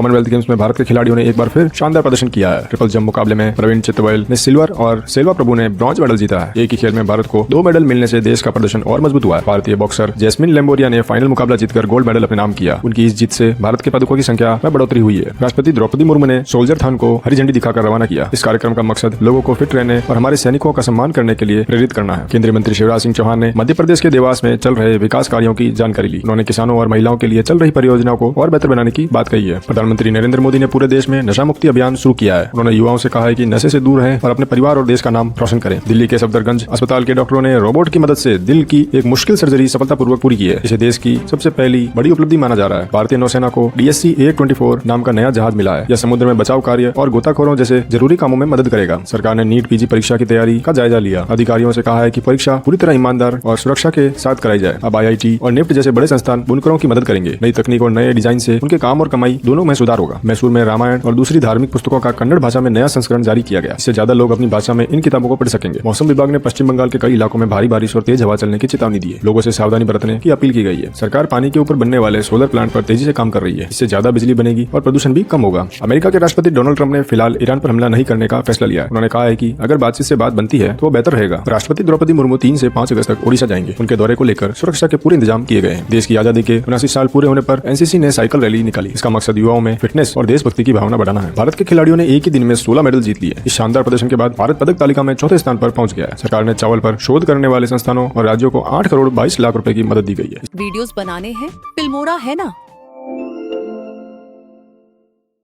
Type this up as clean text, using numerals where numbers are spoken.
Commonwealth games में भारत के खिलाड़ियों ने एक बार फिर शानदार प्रदर्शन किया है। ट्रिपल जंप मुकाबले में प्रवीण चित्तवैल ने सिल्वर और सेल्वा प्रभु ने ब्रॉन्ज मेडल जीता है। एक ही खेल में भारत को 2 मेडल मिलने से देश का प्रदर्शन और मजबूत हुआ है। भारतीय बॉक्सर जैस्मिन लेम्बोरिया ने फाइनल मुकाबला जीतकर गोल्ड मेडल अपने नाम किया। उनकी इस जीत से भारत के पदकों की संख्या में बढ़ोतरी हुई है। राष्ट्रपति द्रौपदी मुर्मू ने सोल्जर थान को हरी झंडी दिखाकर रवाना किया। इस कार्यक्रम का मकसद लोगों को फिट रहने और हमारे सैनिकों का सम्मान करने के लिए प्रेरित करना है। केंद्रीय मंत्री शिवराज सिंह चौहान ने मध्य प्रदेश के देवास में चल रहे विकास कार्यों की जानकारी ली। उन्होंने किसानों और महिलाओं के लिए चल रही परियोजनाओं को और बेहतर बनाने की बात कही है। प्रधानमंत्री नरेंद्र मोदी ने पूरे देश में नशा मुक्ति अभियान शुरू किया है। उन्होंने युवाओं से कहा है कि नशे से दूर रहें और अपने परिवार और देश का नाम रोशन करें। दिल्ली के सफदरगंज अस्पताल के डॉक्टरों ने रोबोट की मदद से दिल की एक मुश्किल सर्जरी सफलतापूर्वक पूरी की है। इसे देश की सबसे पहली बड़ी उपलब्धि माना जा रहा है। भारतीय नौसेना को DSC A24 नाम का नया जहाज मिला है। यह समुद्र में बचाव कार्य और गोताखोरों जैसे जरूरी कामों में मदद करेगा। सरकार ने नीट PG परीक्षा की तैयारी का जायजा लिया। अधिकारियों से कहा है कि परीक्षा पूरी तरह ईमानदार और सुरक्षा के साथ कराई जाए। अब IIT और NIFT जैसे बड़े संस्थान बुनकरों की मदद करेंगे। नई तकनीक और नए डिजाइन से उनके काम और कमाई दोनों में सुधार होगा। मैसूर में रामायण और दूसरी धार्मिक पुस्तकों का कन्नड़ भाषा में नया संस्करण जारी किया गया। इससे ज्यादा लोग अपनी भाषा में इन किताबों को पढ़ सकेंगे। मौसम विभाग ने पश्चिम बंगाल के कई इलाकों में भारी बारिश और तेज हवा चलने की चेतावनी दी है। लोगों से सावधानी बरतने की अपील की गई है। सरकार पानी के ऊपर बनने वाले सोलर प्लांट पर तेजी से काम कर रही है। इससे ज्यादा बिजली बनेगी और प्रदूषण भी कम होगा। अमेरिका के राष्ट्रपति डोनाल्ड ट्रंप ने फिलहाल ईरान पर हमला नहीं करने का फैसला लिया है। उन्होंने कहा है कि अगर बातचीत से बात बनती है तो वो बेहतर रहेगा। राष्ट्रपति द्रौपदी मुर्मू 3 से 5 अगस्त तक ओडिशा जाएंगे। उनके दौरे को लेकर सुरक्षा के पूरे इंतजाम किए गए हैं। देश की आजादी के 79 साल पूरे होने पर NCC ने साइकिल रैली निकाली। इसका मकसद युवाओं में फिटनेस और देशभक्ति की भावना बढ़ाना है। भारत के खिलाड़ियों ने एक ही दिन में 16 मेडल जीत लिए। इस शानदार प्रदर्शन के बाद भारत पदक तालिका में 4थे स्थान पर पहुंच गया है। सरकार ने चावल पर शोध करने वाले संस्थानों और राज्यों को 8 करोड़ 22 लाख रुपए की मदद दी गई है। वीडियोस बनाने हैं, फिल्मोरा है ना।